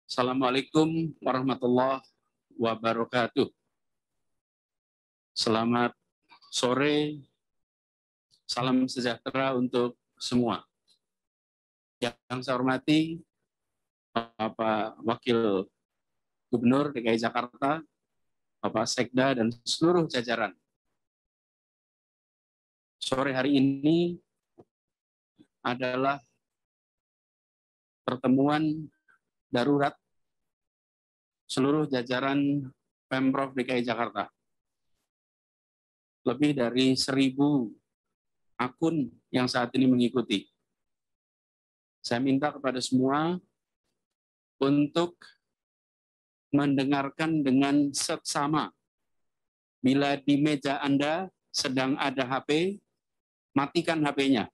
Assalamualaikum warahmatullahi wabarakatuh. Selamat sore, salam sejahtera untuk semua. Yang saya hormati Bapak Wakil Gubernur DKI Jakarta, Bapak Sekda, dan seluruh jajaran. Sore hari ini adalah pertemuan darurat seluruh jajaran Pemprov DKI Jakarta. Lebih dari 1.000 akun yang saat ini mengikuti. Saya minta kepada semua untuk mendengarkan dengan seksama. Bila di meja Anda sedang ada HP, matikan HP-nya.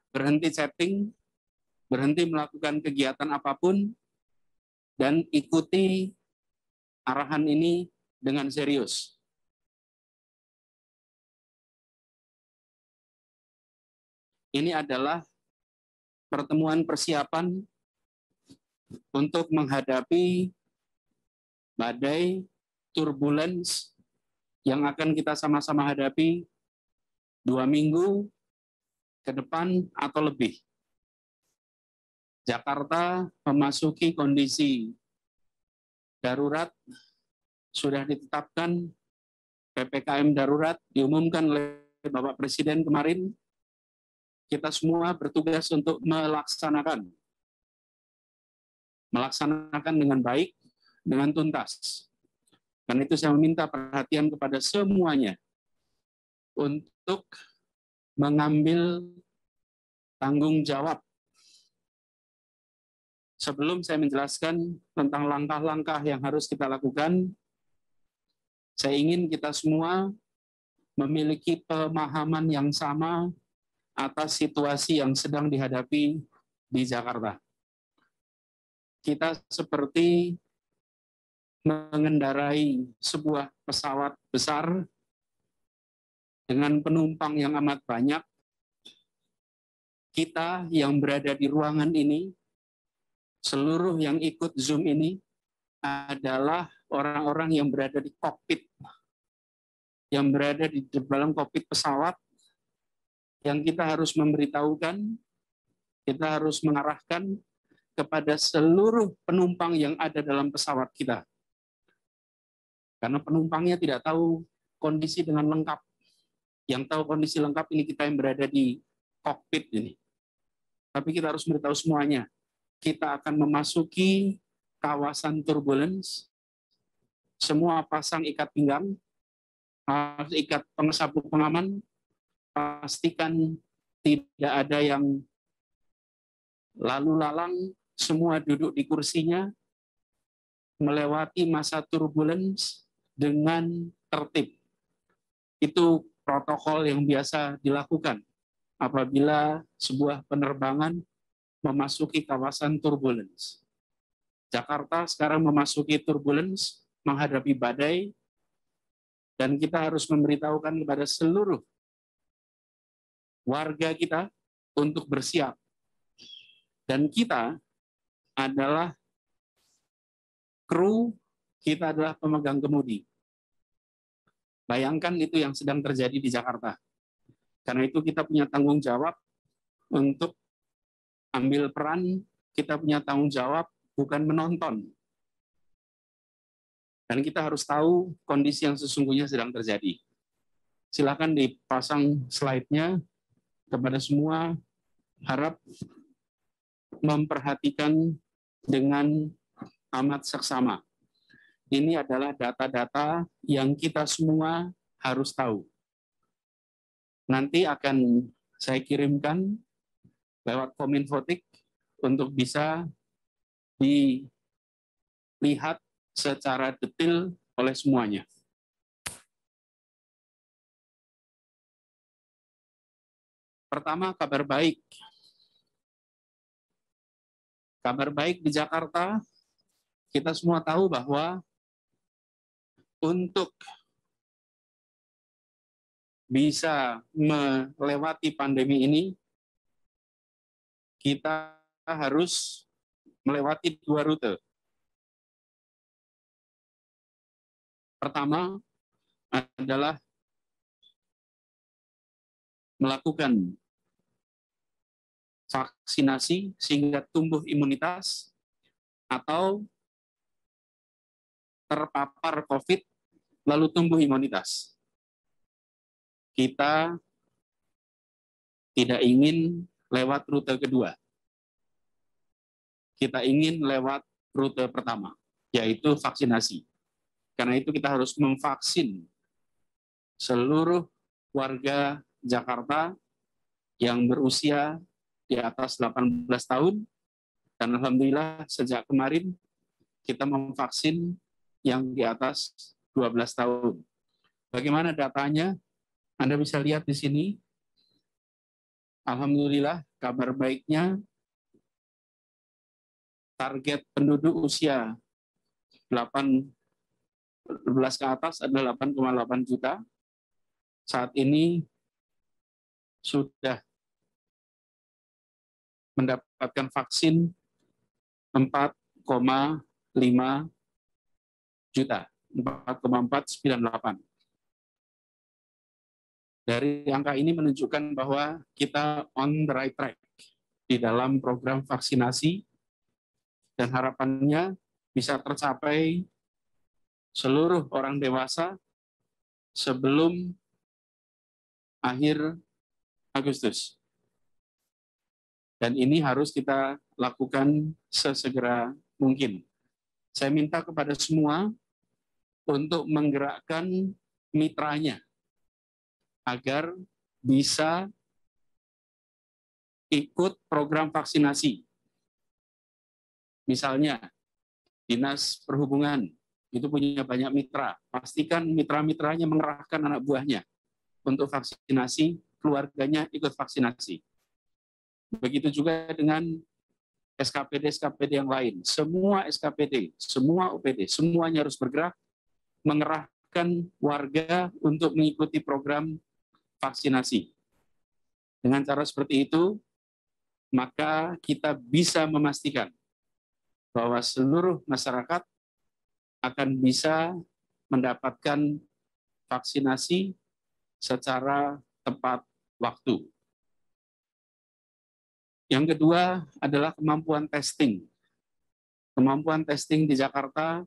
Berhenti chatting, berhenti melakukan kegiatan apapun, dan ikuti arahan ini dengan serius. Ini adalah pertemuan persiapan untuk menghadapi badai turbulence yang akan kita sama-sama hadapi 2 minggu ke depan atau lebih. Jakarta memasuki kondisi darurat, sudah ditetapkan PPKM darurat, diumumkan oleh Bapak Presiden kemarin. Kita semua bertugas untuk melaksanakan dengan baik, dengan tuntas. Karena itu saya meminta perhatian kepada semuanya untuk mengambil tanggung jawab. Sebelum saya menjelaskan tentang langkah-langkah yang harus kita lakukan, saya ingin kita semua memiliki pemahaman yang sama atas situasi yang sedang dihadapi di Jakarta. Kita seperti mengendarai sebuah pesawat besar dengan penumpang yang amat banyak. Kita yang berada di ruangan ini, seluruh yang ikut Zoom ini adalah orang-orang yang berada di kokpit, yang berada di dalam kokpit pesawat, yang kita harus memberitahukan, kita harus mengarahkan kepada seluruh penumpang yang ada dalam pesawat kita. Karena penumpangnya tidak tahu kondisi dengan lengkap. Yang tahu kondisi lengkap ini kita yang berada di kokpit ini. Tapi kita harus memberitahu semuanya. Kita akan memasuki kawasan turbulence. Semua pasang ikat pinggang, ikat pengesabuk pengaman, pastikan tidak ada yang lalu lalang, semua duduk di kursinya, melewati masa turbulence dengan tertib. Itu protokol yang biasa dilakukan apabila sebuah penerbangan memasuki kawasan turbulence. Jakarta sekarang memasuki turbulence, menghadapi badai, dan kita harus memberitahukan kepada seluruh warga kita untuk bersiap. Dan kita adalah kru, kita adalah pemegang kemudi. Bayangkan itu yang sedang terjadi di Jakarta. Karena itu kita punya tanggung jawab untuk ambil peran, kita punya tanggung jawab bukan menonton. Dan kita harus tahu kondisi yang sesungguhnya sedang terjadi. Silakan dipasang slide-nya kepada semua, harap memperhatikan dengan amat seksama. Ini adalah data-data yang kita semua harus tahu. Nanti akan saya kirimkan lewat Kominfotik untuk bisa dilihat secara detail oleh semuanya. Pertama, kabar baik. Kabar baik di Jakarta, kita semua tahu bahwa untuk bisa melewati pandemi ini, kita harus melewati 2 rute. Pertama adalah melakukan vaksinasi sehingga tumbuh imunitas atau terpapar COVID lalu tumbuh imunitas. Kita tidak ingin lewat rute kedua. Kita ingin lewat rute pertama, yaitu vaksinasi. Karena itu kita harus memvaksin seluruh warga Jakarta yang berusia di atas 18 tahun, dan alhamdulillah sejak kemarin kita memvaksin yang di atas 12 tahun. Bagaimana datanya? Anda bisa lihat di sini. Alhamdulillah, kabar baiknya target penduduk usia 18 ke atas adalah 8,8 juta. Saat ini sudah mendapatkan vaksin 4,5 juta, 4,498. Dari angka ini menunjukkan bahwa kita on the right track di dalam program vaksinasi, dan harapannya bisa tercapai seluruh orang dewasa sebelum akhir Agustus. Dan ini harus kita lakukan sesegera mungkin. Saya minta kepada semua untuk menggerakkan mitranya agar bisa ikut program vaksinasi. Misalnya, Dinas Perhubungan itu punya banyak mitra. Pastikan mitra-mitranya mengerahkan anak buahnya untuk vaksinasi, keluarganya ikut vaksinasi. Begitu juga dengan SKPD-SKPD yang lain. Semua SKPD, semua OPD, semuanya harus bergerak mengerahkan warga untuk mengikuti program vaksinasi. Dengan cara seperti itu, maka kita bisa memastikan bahwa seluruh masyarakat akan bisa mendapatkan vaksinasi secara tepat waktu. Yang kedua adalah kemampuan testing. Kemampuan testing di Jakarta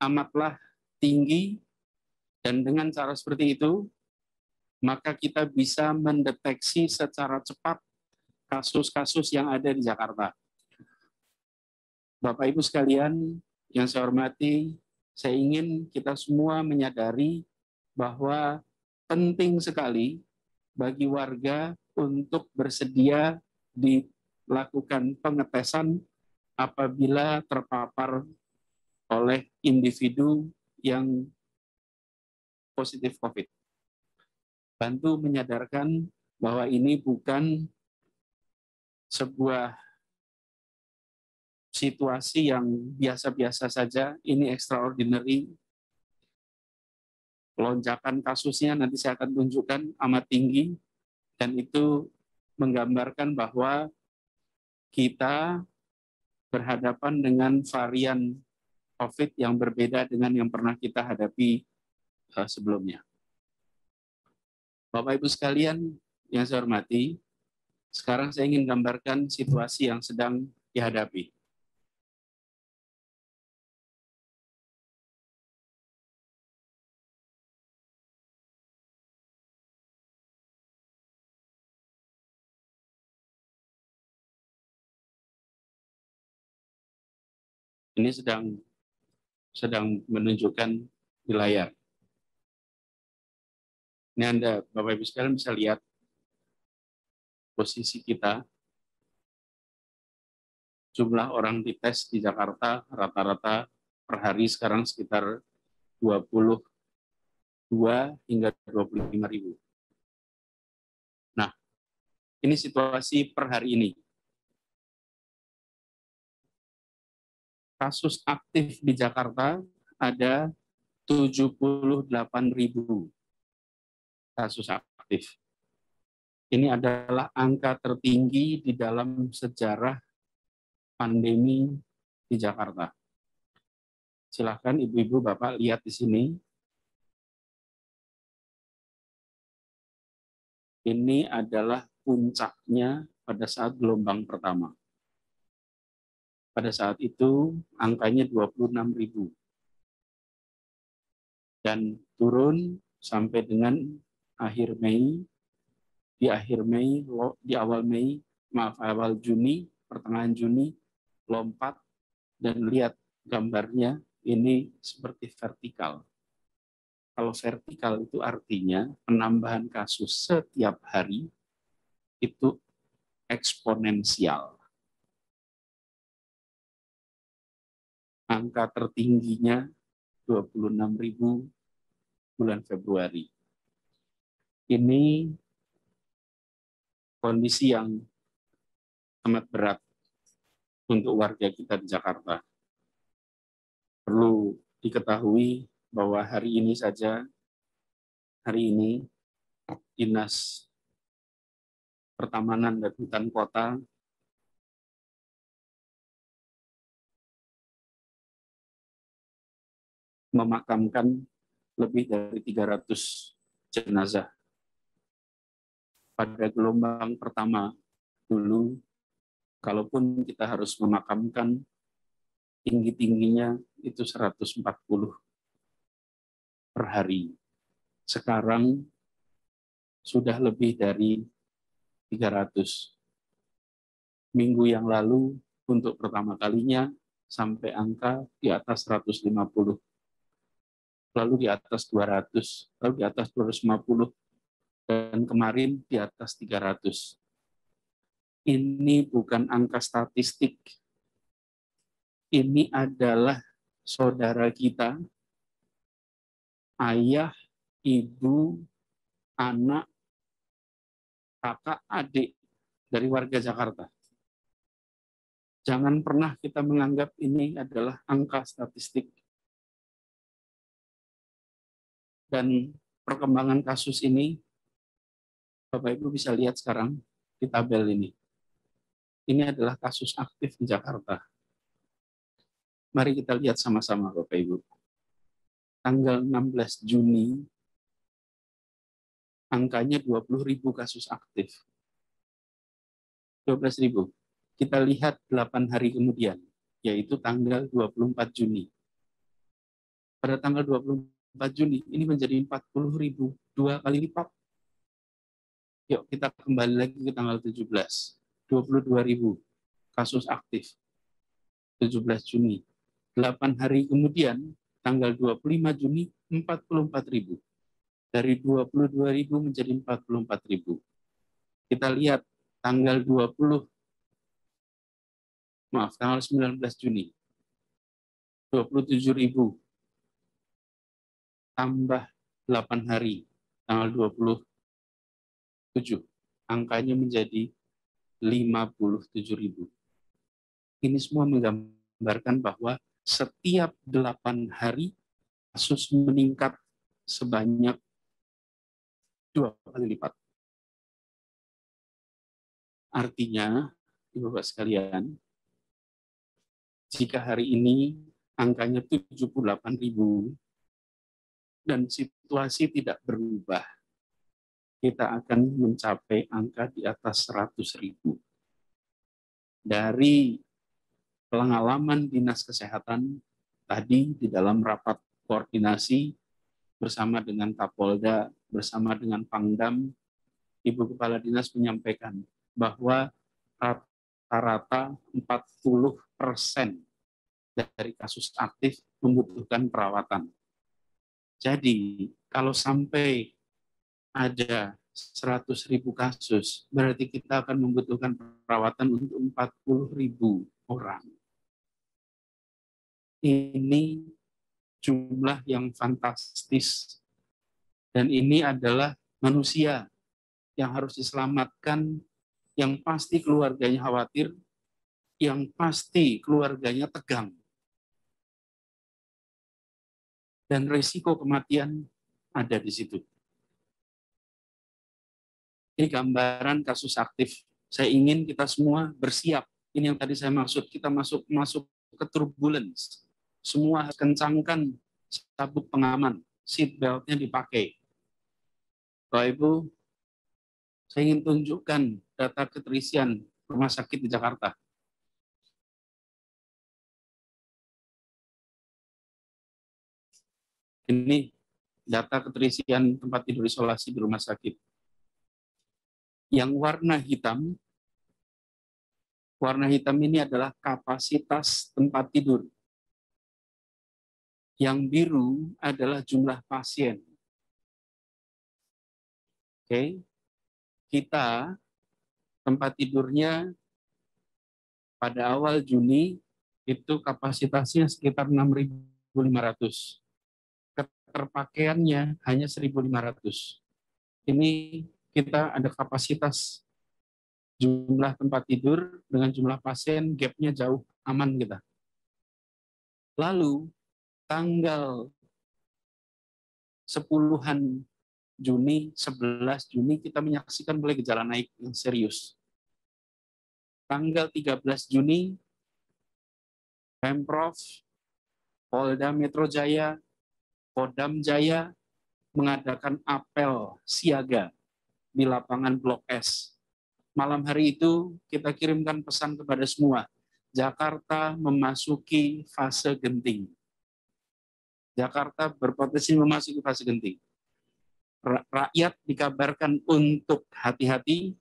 amatlah tinggi, dan dengan cara seperti itu, maka kita bisa mendeteksi secara cepat kasus-kasus yang ada di Jakarta. Bapak Ibu sekalian yang saya hormati, saya ingin kita semua menyadari bahwa penting sekali bagi warga untuk bersedia dilakukan pengetesan apabila terpapar oleh individu yang positif COVID. Bantu menyadarkan bahwa ini bukan sebuah situasi yang biasa-biasa saja, ini extraordinary. Lonjakan kasusnya nanti saya akan tunjukkan amat tinggi, dan itu menggambarkan bahwa kita berhadapan dengan varian COVID yang berbeda dengan yang pernah kita hadapi sebelumnya. Bapak Ibu sekalian yang saya hormati, sekarang saya ingin gambarkan situasi yang sedang dihadapi. Ini sedang menunjukkan di layar. Ini Anda, Bapak Ibu sekalian, bisa lihat posisi kita. Jumlah orang dites di Jakarta rata-rata per hari sekarang sekitar 22 hingga 25 ribu. Nah, ini situasi per hari ini. Kasus aktif di Jakarta ada 78.000 kasus aktif. Ini adalah angka tertinggi di dalam sejarah pandemi di Jakarta. Silahkan Ibu-Ibu, Bapak lihat di sini. Ini adalah puncaknya pada saat gelombang pertama. Pada saat itu angkanya 26.000. Dan turun sampai dengan akhir Mei. Di akhir Mei, di awal Mei, awal Juni, pertengahan Juni, lompat dan lihat gambarnya ini seperti vertikal. Kalau vertikal itu artinya penambahan kasus setiap hari itu eksponensial. Angka tertingginya 26.000 bulan Februari. Ini kondisi yang amat berat untuk warga kita di Jakarta. Perlu diketahui bahwa hari ini Dinas Pertamanan dan Hutan Kota memakamkan lebih dari 300 jenazah. Pada gelombang pertama dulu, kalaupun kita harus memakamkan, tinggi-tingginya itu 140 per hari. Sekarang sudah lebih dari 300. Minggu yang lalu, untuk pertama kalinya, sampai angka di atas 150. Lalu di atas 200, lalu di atas 250, dan kemarin di atas 300. Ini bukan angka statistik. Ini adalah saudara kita, ayah, ibu, anak, kakak, adik dari warga Jakarta. Jangan pernah kita menganggap ini adalah angka statistik. Dan perkembangan kasus ini, Bapak Ibu bisa lihat sekarang di tabel ini. Ini adalah kasus aktif di Jakarta. Mari kita lihat sama-sama, Bapak Ibu. Tanggal 16 Juni, angkanya 20.000 kasus aktif. 12.000. Kita lihat 8 hari kemudian, yaitu tanggal 24 Juni. Pada tanggal 24 Juni, ini menjadi 40.000, 2 kali lipat. Yuk kita kembali lagi ke tanggal 17. 22.000 kasus aktif. 17 Juni. 8 hari kemudian, tanggal 25 Juni, 44.000. Dari 22.000 menjadi 44.000. Kita lihat tanggal 19 Juni, 27.000 tambah 8 hari, tanggal 27, angkanya menjadi 57.000. Ini semua menggambarkan bahwa setiap 8 hari kasus meningkat sebanyak 2 kali lipat. Artinya, Bapak sekalian, jika hari ini angkanya 78.000 dan situasi tidak berubah, kita akan mencapai angka di atas 100.000. Dari pengalaman Dinas Kesehatan tadi di dalam rapat koordinasi bersama dengan Kapolda, bersama dengan Pangdam, Ibu Kepala Dinas menyampaikan bahwa rata-rata 40% dari kasus aktif membutuhkan perawatan. Jadi, kalau sampai ada 100.000 kasus, berarti kita akan membutuhkan perawatan untuk 40.000 orang. Ini jumlah yang fantastis. Dan ini adalah manusia yang harus diselamatkan, yang pasti keluarganya khawatir, yang pasti keluarganya tegang. Dan risiko kematian ada di situ. Ini gambaran kasus aktif. Saya ingin kita semua bersiap Ini yang tadi saya maksud, kita masuk ke turbulence. Semua kencangkan sabuk pengaman, seat belt-nya dipakai. Bapak Ibu, saya ingin tunjukkan data keterisian rumah sakit di Jakarta. Ini data keterisian tempat tidur isolasi di rumah sakit. Yang warna hitam ini adalah kapasitas tempat tidur. Yang biru adalah jumlah pasien. Oke, kita tempat tidurnya pada awal Juni itu kapasitasnya sekitar 6.500. Keterpakaiannya hanya 1.500. Ini kita ada kapasitas jumlah tempat tidur dengan jumlah pasien, gapnya jauh, aman kita. Lalu tanggal 10-an Juni, 11 Juni kita menyaksikan mulai gejala naik yang serius. Tanggal 13 Juni, Pemprov, Polda Metro Jaya, Kodam Jaya mengadakan apel siaga di lapangan Blok S. Malam hari itu kita kirimkan pesan kepada semua, Jakarta memasuki fase genting. Jakarta berpotensi memasuki fase genting. Rakyat dikabarkan untuk hati-hati,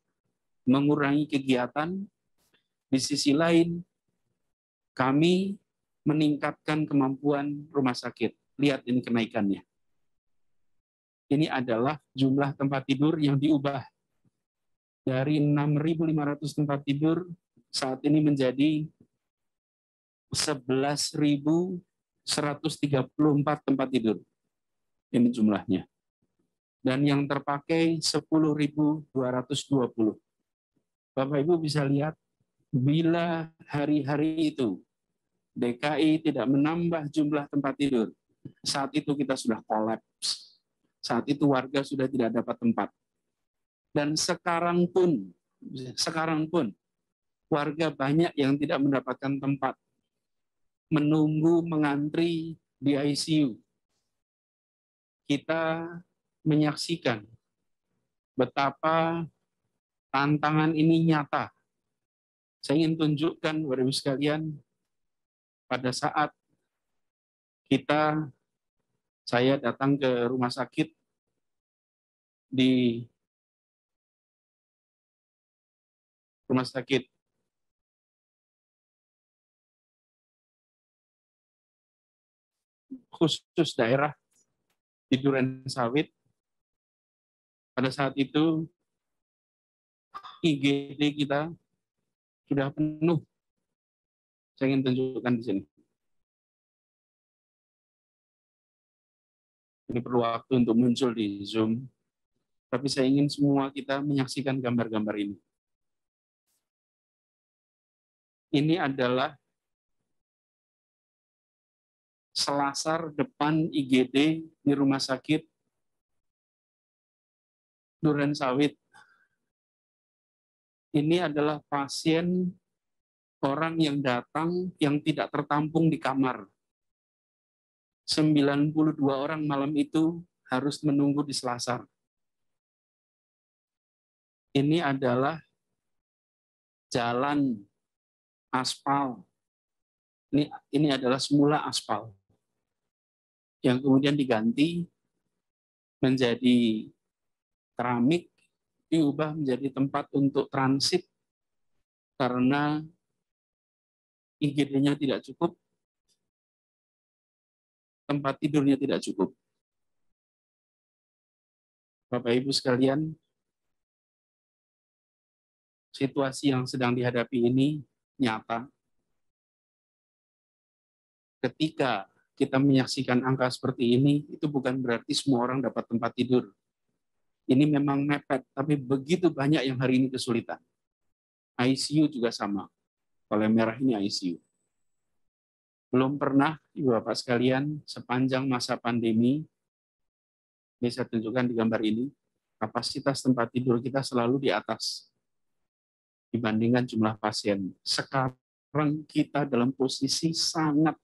mengurangi kegiatan. Di sisi lain, kami meningkatkan kemampuan rumah sakit. Lihat ini kenaikannya. Ini adalah jumlah tempat tidur yang diubah dari 6.500 tempat tidur saat ini menjadi 11.134 tempat tidur. Ini jumlahnya. Dan yang terpakai 10.220. Bapak Ibu bisa lihat, bila hari-hari itu DKI tidak menambah jumlah tempat tidur, saat itu kita sudah kolaps. Saat itu warga sudah tidak dapat tempat. Dan sekarang pun warga banyak yang tidak mendapatkan tempat, menunggu mengantri di ICU. Kita menyaksikan betapa tantangan ini nyata. Saya ingin tunjukkan Bapak Ibu sekalian, pada saat saya datang ke rumah sakit di rumah sakit khusus daerah di Duren Sawit. Pada saat itu IGD kita sudah penuh. Saya ingin tunjukkan di sini. Ini perlu waktu untuk muncul di Zoom, tapi saya ingin semua kita menyaksikan gambar-gambar ini. Ini adalah selasar depan IGD di rumah sakit Duren Sawit. Ini adalah pasien orang yang datang yang tidak tertampung di kamar. 92 orang malam itu harus menunggu di selasar. Ini adalah jalan aspal. Ini adalah semula aspal yang kemudian diganti menjadi keramik, diubah menjadi tempat untuk transit karena IGD-nya tidak cukup, tempat tidurnya tidak cukup. Bapak Ibu sekalian, situasi yang sedang dihadapi ini nyata. Ketika kita menyaksikan angka seperti ini, itu bukan berarti semua orang dapat tempat tidur. Ini memang mepet, tapi begitu banyak yang hari ini kesulitan. ICU juga sama. Kalau yang merah ini ICU. Belum pernah, Ibu Bapak sekalian, sepanjang masa pandemi, ini saya tunjukkan di gambar ini, kapasitas tempat tidur kita selalu di atas. dibandingkan jumlah pasien. Sekarang kita dalam posisi sangat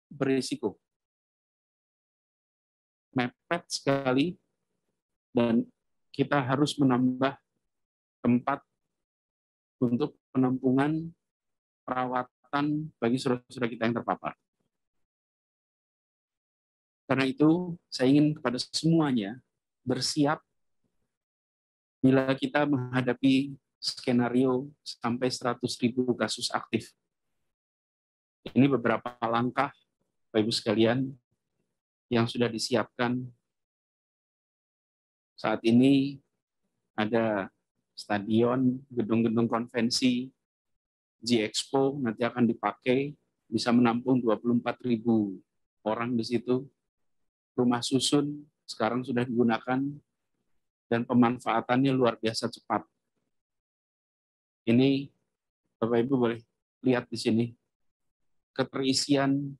berisiko, mepet sekali, dan kita harus menambah tempat untuk penampungan perawatan bagi saudara-saudara kita yang terpapar. Karena itu, saya ingin kepada semuanya bersiap bila kita menghadapi skenario sampai 100.000 kasus aktif. Ini beberapa langkah, Bapak Ibu sekalian, yang sudah disiapkan. Saat ini ada stadion, gedung-gedung konvensi, G-Expo nanti akan dipakai, bisa menampung 24.000 orang di situ. Rumah susun sekarang sudah digunakan, dan pemanfaatannya luar biasa cepat. Ini Bapak Ibu boleh lihat di sini, keterisian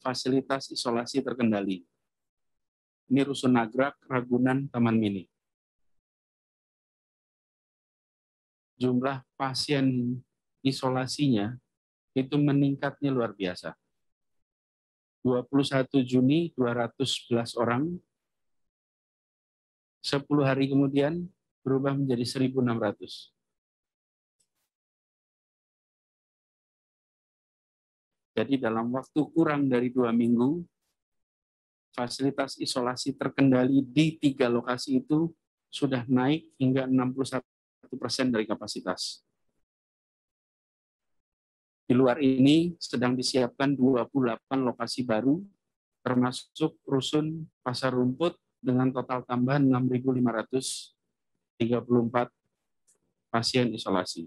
fasilitas isolasi terkendali. Ini Rusun Nagrak, Ragunan, Taman Mini. Jumlah pasien isolasinya itu meningkatnya luar biasa. 21 Juni 211 orang, 10 hari kemudian berubah menjadi 1.600. Jadi dalam waktu kurang dari 2 minggu, fasilitas isolasi terkendali di 3 lokasi itu sudah naik hingga 61% dari kapasitas. Di luar ini sedang disiapkan 28 lokasi baru, termasuk Rusun Pasar Rumput dengan total tambahan 6.534 pasien isolasi.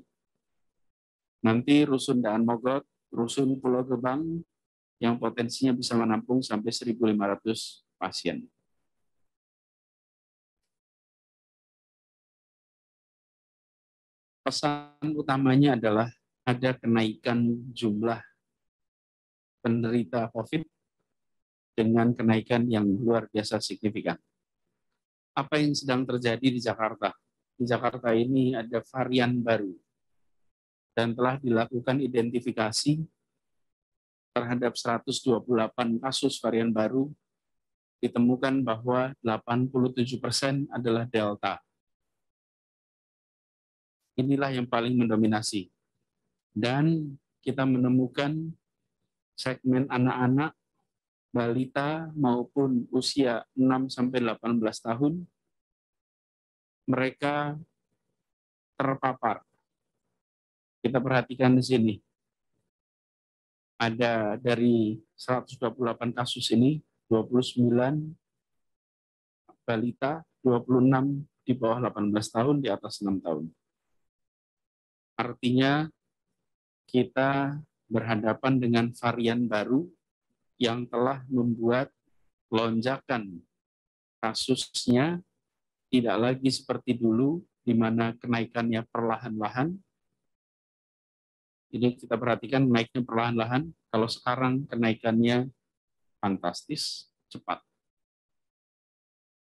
Nanti Rusun Daan Mogot, Rusun Pulau Gebang yang potensinya bisa menampung sampai 1.500 pasien. Pesan utamanya adalah ada kenaikan jumlah penderita COVID dengan kenaikan yang luar biasa signifikan. Apa yang sedang terjadi di Jakarta? Di Jakarta ini ada varian baru, dan telah dilakukan identifikasi terhadap 128 kasus varian baru, ditemukan bahwa 87% adalah Delta. Inilah yang paling mendominasi. Dan kita menemukan segmen anak-anak, balita maupun usia 6-18 tahun, mereka terpapar. Kita perhatikan di sini. Ada dari 128 kasus ini, 29 balita, 26 di bawah 18 tahun, di atas 6 tahun. Artinya kita berhadapan dengan varian baru yang telah membuat lonjakan kasusnya tidak lagi seperti dulu, di mana kenaikannya perlahan-lahan. Jadi kita perhatikan naiknya perlahan-lahan, kalau sekarang kenaikannya fantastis, cepat.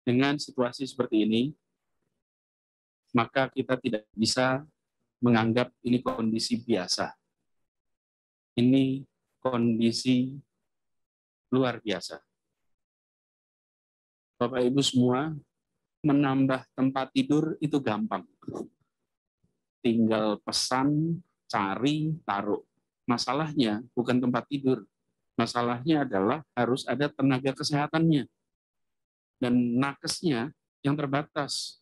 Dengan situasi seperti ini, maka kita tidak bisa menganggap ini kondisi biasa. Ini kondisi luar biasa. Bapak Ibu semua, menambah tempat tidur itu gampang. Tinggal pesan, cari, taruh. Masalahnya bukan tempat tidur. Masalahnya adalah harus ada tenaga kesehatannya. Dan nakesnya yang terbatas.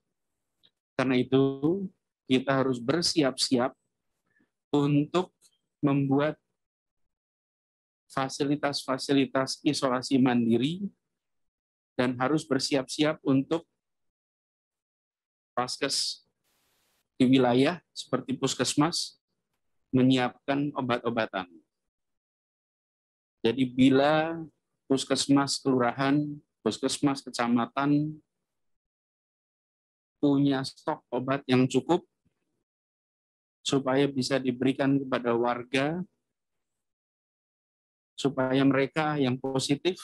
Karena itu kita harus bersiap-siap untuk membuat fasilitas-fasilitas isolasi mandiri, dan harus bersiap-siap untuk vaskes di wilayah seperti puskesmas menyiapkan obat-obatan. Jadi bila puskesmas kelurahan, puskesmas kecamatan punya stok obat yang cukup supaya bisa diberikan kepada warga, supaya mereka yang positif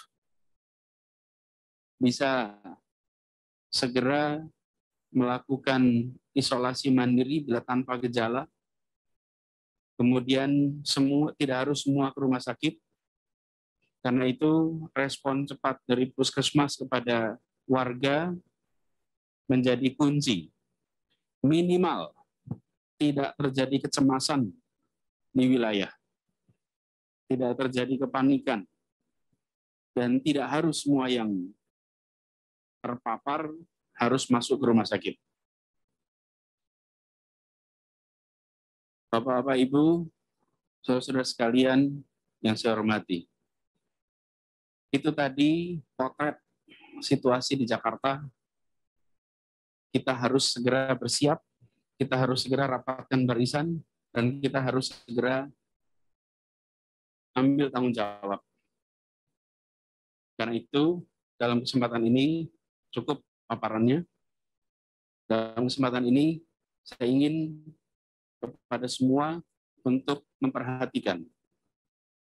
bisa segera melakukan isolasi mandiri bila tanpa gejala. Kemudian tidak harus semua ke rumah sakit. Karena itu respon cepat dari puskesmas kepada warga menjadi kunci. Minimal tidak terjadi kecemasan di wilayah. Tidak terjadi kepanikan. Dan tidak harus semua yang terpapar harus masuk ke rumah sakit. Bapak-bapak, Ibu, saudara-saudara sekalian yang saya hormati. Itu tadi potret situasi di Jakarta. Kita harus segera bersiap, kita harus segera rapatkan barisan, dan kita harus segera ambil tanggung jawab. Karena itu, dalam kesempatan ini cukup paparannya. Dalam kesempatan ini, saya ingin kepada semua untuk memperhatikan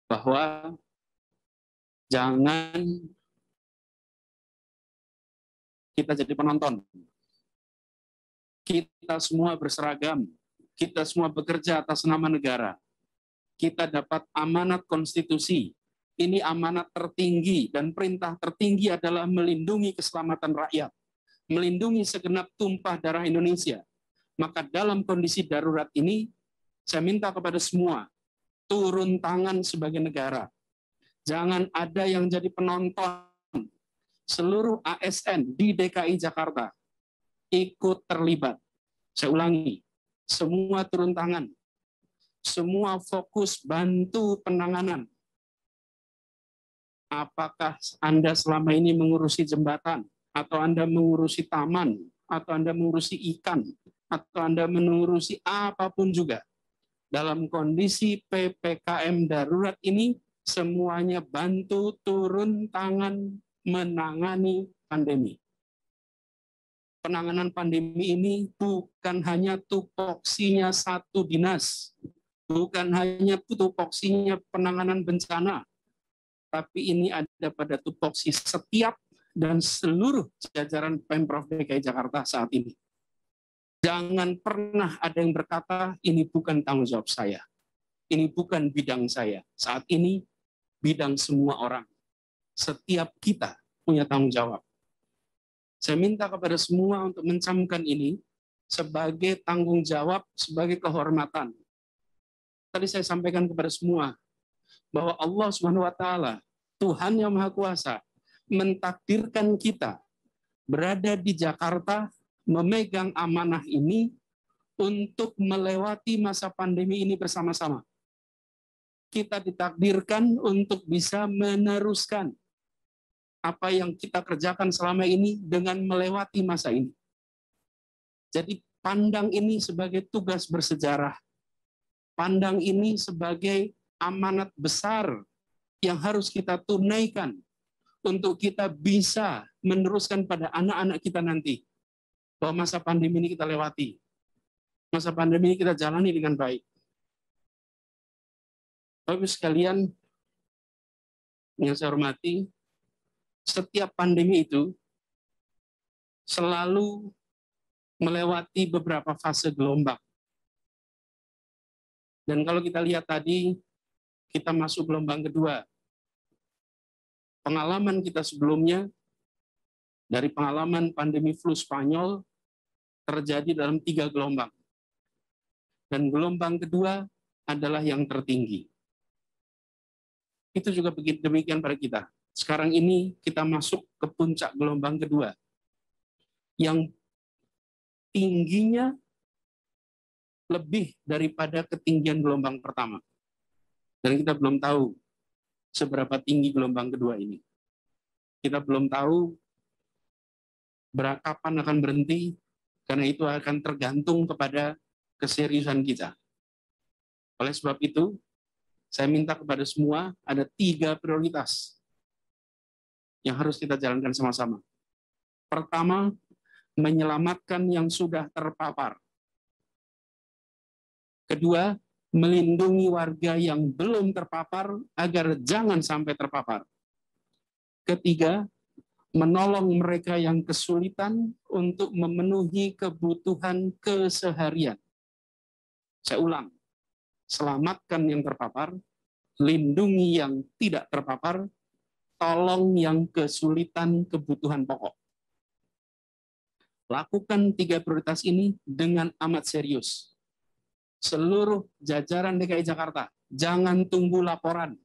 bahwa jangan kita jadi penonton. Kita semua berseragam, kita semua bekerja atas nama negara. Kita dapat amanat konstitusi. Ini amanat tertinggi dan perintah tertinggi adalah melindungi keselamatan rakyat, melindungi segenap tumpah darah Indonesia. Maka dalam kondisi darurat ini, saya minta kepada semua, turun tangan sebagai negara. Jangan ada yang jadi penonton. Seluruh ASN di DKI Jakarta ikut terlibat. Saya ulangi, semua turun tangan. Semua fokus bantu penanganan. Apakah Anda selama ini mengurusi jembatan, atau Anda mengurusi taman, atau Anda mengurusi ikan, atau Anda mengurusi apapun juga. Dalam kondisi PPKM darurat ini, semuanya bantu turun tangan menangani pandemi. Penanganan pandemi ini bukan hanya tupoksinya satu dinas, bukan hanya tupoksinya penanganan bencana, tapi ini ada pada tupoksi setiap dan seluruh jajaran Pemprov DKI Jakarta saat ini. Jangan pernah ada yang berkata, ini bukan tanggung jawab saya. Ini bukan bidang saya. Saat ini, bidang semua orang. Setiap kita punya tanggung jawab. Saya minta kepada semua untuk mencamkan ini sebagai tanggung jawab, sebagai kehormatan. Tadi saya sampaikan kepada semua, bahwa Allah SWT, Tuhan yang Maha Kuasa, mentakdirkan kita berada di Jakarta, memegang amanah ini untuk melewati masa pandemi ini bersama-sama. Kita ditakdirkan untuk bisa meneruskan apa yang kita kerjakan selama ini dengan melewati masa ini. Jadi pandang ini sebagai tugas bersejarah. Pandang ini sebagai amanat besar yang harus kita tunaikan untuk kita bisa meneruskan pada anak-anak kita nanti. Bahwa masa pandemi ini kita lewati. Masa pandemi ini kita jalani dengan baik. Bapak sekalian yang saya hormati, setiap pandemi itu selalu melewati beberapa fase gelombang. Dan kalau kita lihat tadi, kita masuk gelombang kedua. Pengalaman kita sebelumnya, dari pengalaman pandemi flu Spanyol, terjadi dalam 3 gelombang. Dan gelombang kedua adalah yang tertinggi. Itu juga demikian pada kita. Sekarang ini kita masuk ke puncak gelombang kedua. Yang tingginya lebih daripada ketinggian gelombang pertama. Dan kita belum tahu seberapa tinggi gelombang kedua ini. Kita belum tahu kapan akan berhenti, karena itu akan tergantung kepada keseriusan kita. Oleh sebab itu, saya minta kepada semua ada 3 prioritas yang harus kita jalankan sama-sama. Pertama, menyelamatkan yang sudah terpapar. Kedua, melindungi warga yang belum terpapar agar jangan sampai terpapar. Ketiga, menolong mereka yang kesulitan untuk memenuhi kebutuhan keseharian. Saya ulang, selamatkan yang terpapar, lindungi yang tidak terpapar, tolong yang kesulitan kebutuhan pokok. Lakukan 3 prioritas ini dengan amat serius. Seluruh jajaran DKI Jakarta, jangan tunggu laporan.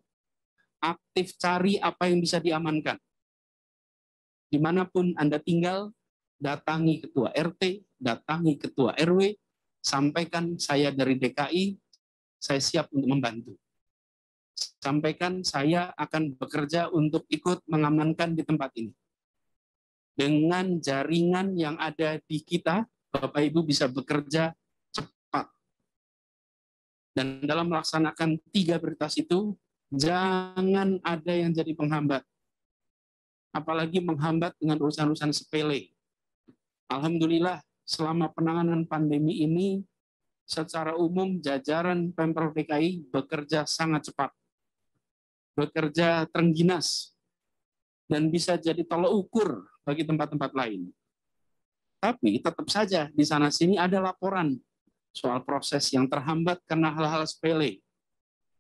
Aktif cari apa yang bisa diamankan. Dimanapun Anda tinggal, datangi ketua RT, datangi ketua RW, sampaikan saya dari DKI, saya siap untuk membantu. Sampaikan saya akan bekerja untuk ikut mengamankan di tempat ini. Dengan jaringan yang ada di kita, Bapak Ibu bisa bekerja cepat. Dan dalam melaksanakan 3 prioritas itu, jangan ada yang jadi penghambat. Apalagi menghambat dengan urusan-urusan sepele. Alhamdulillah, selama penanganan pandemi ini, secara umum jajaran Pemprov DKI bekerja sangat cepat, bekerja terengginas, dan bisa jadi tolok ukur bagi tempat-tempat lain. Tapi tetap saja di sana-sini ada laporan soal proses yang terhambat karena hal-hal sepele.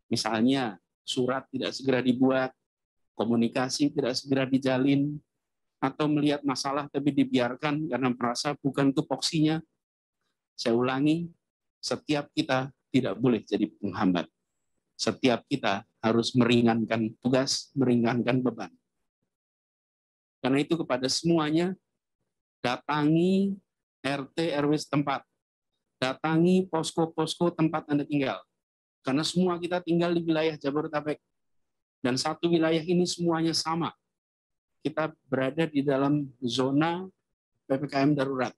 Misalnya, surat tidak segera dibuat, komunikasi tidak segera dijalin, atau melihat masalah tapi dibiarkan karena merasa bukan tupoksinya. Saya ulangi, setiap kita tidak boleh jadi penghambat. Setiap kita harus meringankan tugas, meringankan beban. Karena itu kepada semuanya, datangi RT RW setempat, datangi posko-posko tempat Anda tinggal. Karena semua kita tinggal di wilayah Jabodetabek. Dan satu wilayah ini semuanya sama. Kita berada di dalam zona PPKM darurat.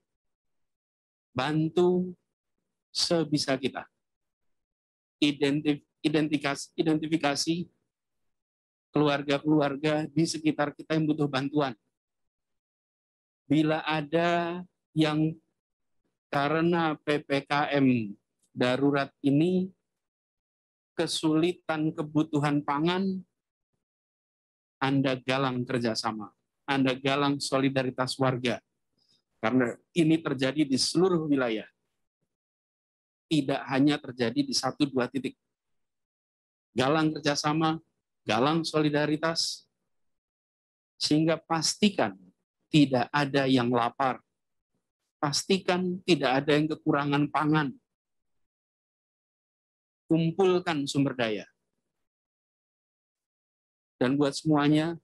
Bantu sebisa kita. Identifikasi keluarga-keluarga di sekitar kita yang butuh bantuan. Bila ada yang karena PPKM darurat ini kesulitan kebutuhan pangan, Anda galang kerjasama, Anda galang solidaritas warga. Karena ini terjadi di seluruh wilayah. Tidak hanya terjadi di 1-2 titik. Galang kerjasama, galang solidaritas, sehingga pastikan tidak ada yang lapar. Pastikan tidak ada yang kekurangan pangan. Kumpulkan sumber daya. Dan buat semuanya,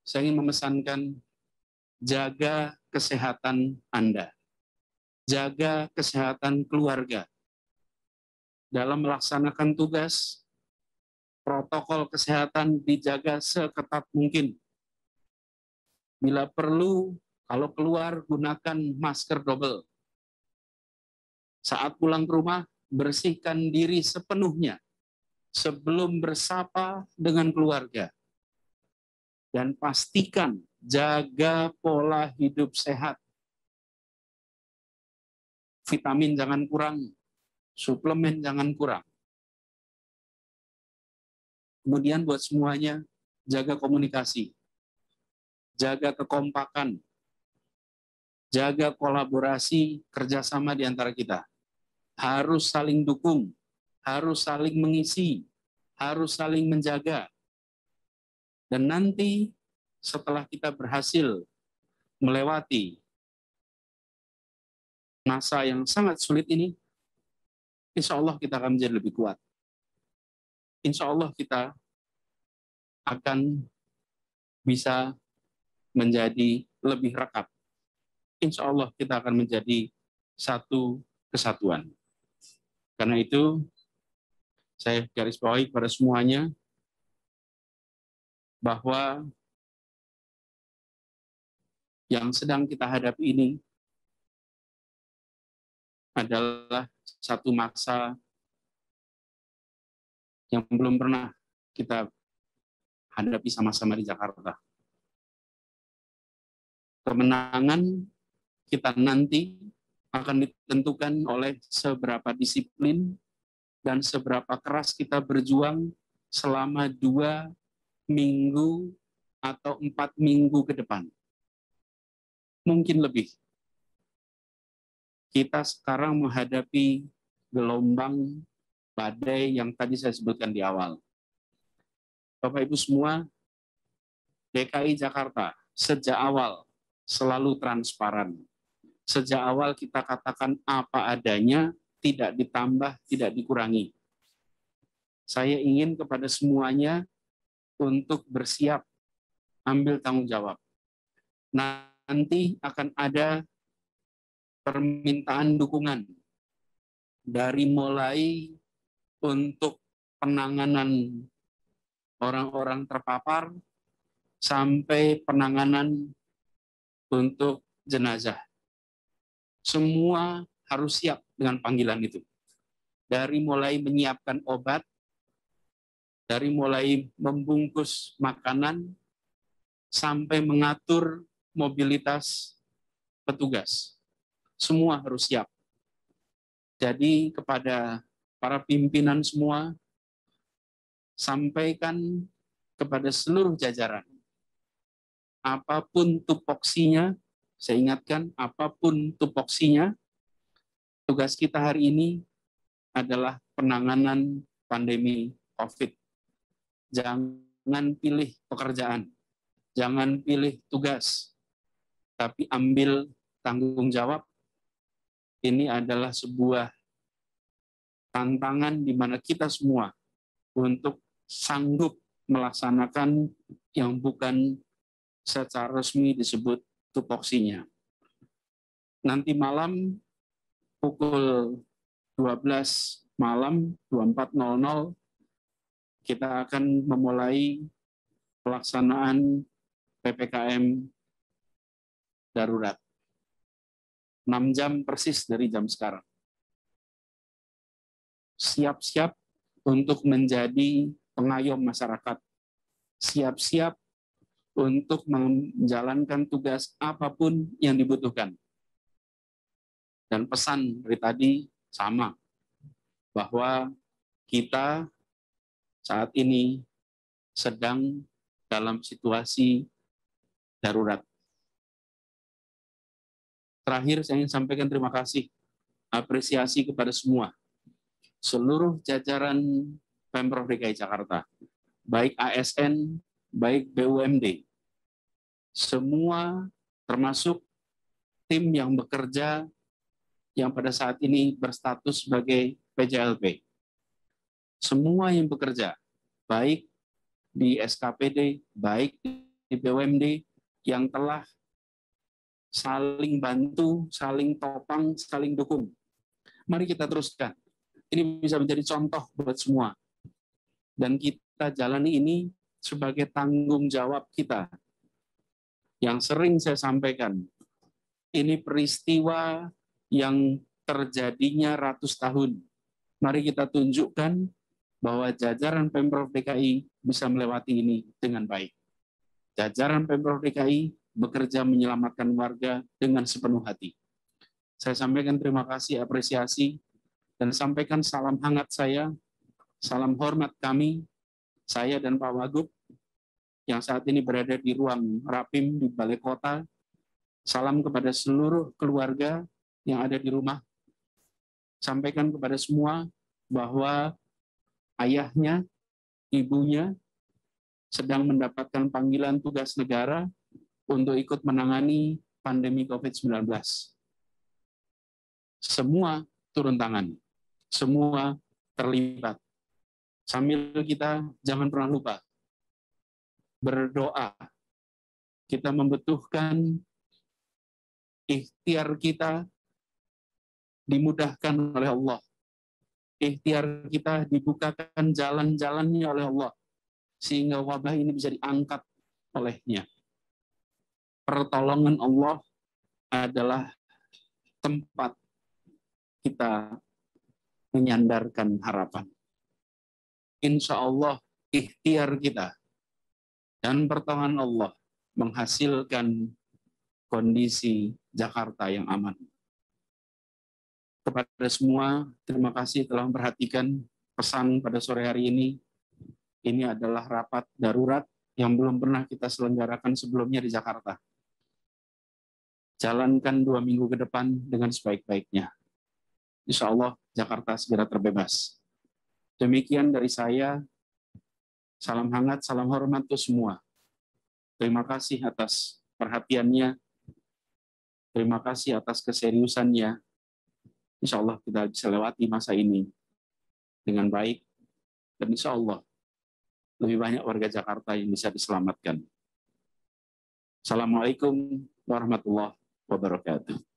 saya ingin memesankan, jaga kesehatan Anda. Jaga kesehatan keluarga. Dalam melaksanakan tugas, protokol kesehatan dijaga seketat mungkin. Bila perlu, kalau keluar, gunakan masker double. Saat pulang ke rumah, bersihkan diri sepenuhnya sebelum bersapa dengan keluarga. Dan pastikan jaga pola hidup sehat. Vitamin jangan kurang, suplemen jangan kurang. Kemudian buat semuanya, jaga komunikasi, jaga kekompakan, jaga kolaborasi, kerjasama di antara kita. Harus saling dukung, harus saling mengisi, harus saling menjaga. Dan nanti setelah kita berhasil melewati masa yang sangat sulit ini, insya Allah kita akan menjadi lebih kuat. Insya Allah kita akan bisa menjadi lebih rekap. Insya Allah kita akan menjadi satu kesatuan. Karena itu, saya garis bawahi kepada semuanya, bahwa yang sedang kita hadapi ini adalah satu masa yang belum pernah kita hadapi sama-sama di Jakarta. Kemenangan kita nanti akan ditentukan oleh seberapa disiplin dan seberapa keras kita berjuang selama 2 minggu atau 4 minggu ke depan. mungkin lebih. Kita sekarang menghadapi gelombang badai yang tadi saya sebutkan di awal. Bapak Ibu semua, DKI Jakarta sejak awal selalu transparan. Sejak awal kita katakan apa adanya, tidak ditambah, tidak dikurangi. Saya ingin kepada semuanya untuk bersiap, ambil tanggung jawab. Nanti akan ada permintaan dukungan dari mulai untuk penanganan orang-orang terpapar sampai penanganan untuk jenazah. Semua harus siap dengan panggilan itu. Dari mulai menyiapkan obat, dari mulai membungkus makanan, sampai mengatur mobilitas petugas. Semua harus siap. Jadi kepada para pimpinan semua, sampaikan kepada seluruh jajaran, apapun tupoksinya, saya ingatkan, apapun tupoksinya, tugas kita hari ini adalah penanganan pandemi COVID. Jangan pilih pekerjaan, jangan pilih tugas, tapi ambil tanggung jawab. Ini adalah sebuah tantangan di mana kita semua untuk sanggup melaksanakan yang bukan secara resmi disebut tupoksinya. Nanti malam pukul 12 malam 24.00 kita akan memulai pelaksanaan PPKM darurat. 6 jam persis dari jam sekarang. Siap-siap untuk menjadi pengayom masyarakat. Siap-siap untuk menjalankan tugas apapun yang dibutuhkan. Dan pesan dari tadi sama, bahwa kita saat ini sedang dalam situasi darurat. Terakhir, saya ingin sampaikan terima kasih, apresiasi kepada semua, seluruh jajaran Pemprov DKI Jakarta, baik ASN, baik BUMD, semua termasuk tim yang bekerja yang pada saat ini berstatus sebagai PJLP. Semua yang bekerja, baik di SKPD, baik di BUMD, yang telah saling bantu, saling topang, saling dukung. Mari kita teruskan. Ini bisa menjadi contoh buat semua. Dan kita jalani ini sebagai tanggung jawab kita. Yang sering saya sampaikan, ini peristiwa yang terjadinya ratus tahun. Mari kita tunjukkan bahwa jajaran Pemprov DKI bisa melewati ini dengan baik. Jajaran Pemprov DKI bekerja menyelamatkan warga dengan sepenuh hati. Saya sampaikan terima kasih, apresiasi, dan sampaikan salam hangat saya, salam hormat kami, saya dan Pak Wagub, yang saat ini berada di ruang Rapim di Balai Kota. Salam kepada seluruh keluarga yang ada di rumah. Sampaikan kepada semua bahwa ayahnya, ibunya, sedang mendapatkan panggilan tugas negara untuk ikut menangani pandemi COVID-19. Semua turun tangan, semua terlibat. Sambil kita jangan pernah lupa berdoa. Kita membutuhkan ikhtiar kita dimudahkan oleh Allah. Ikhtiar kita dibukakan jalan-jalannya oleh Allah, sehingga wabah ini bisa diangkat olehnya. Pertolongan Allah adalah tempat kita menyandarkan harapan. Insya Allah ikhtiar kita dan pertolongan Allah menghasilkan kondisi Jakarta yang aman. Kepada semua, terima kasih telah memperhatikan pesan pada sore hari ini. Ini adalah rapat darurat yang belum pernah kita selenggarakan sebelumnya di Jakarta. jalankan 2 minggu ke depan dengan sebaik-baiknya. Insya Allah Jakarta segera terbebas. Demikian dari saya. Salam hangat, salam hormat untuk semua. Terima kasih atas perhatiannya. Terima kasih atas keseriusannya. Insya Allah kita bisa lewati masa ini dengan baik. Dan insya Allah lebih banyak warga Jakarta yang bisa diselamatkan. Assalamualaikum warahmatullahi wabarakatuh.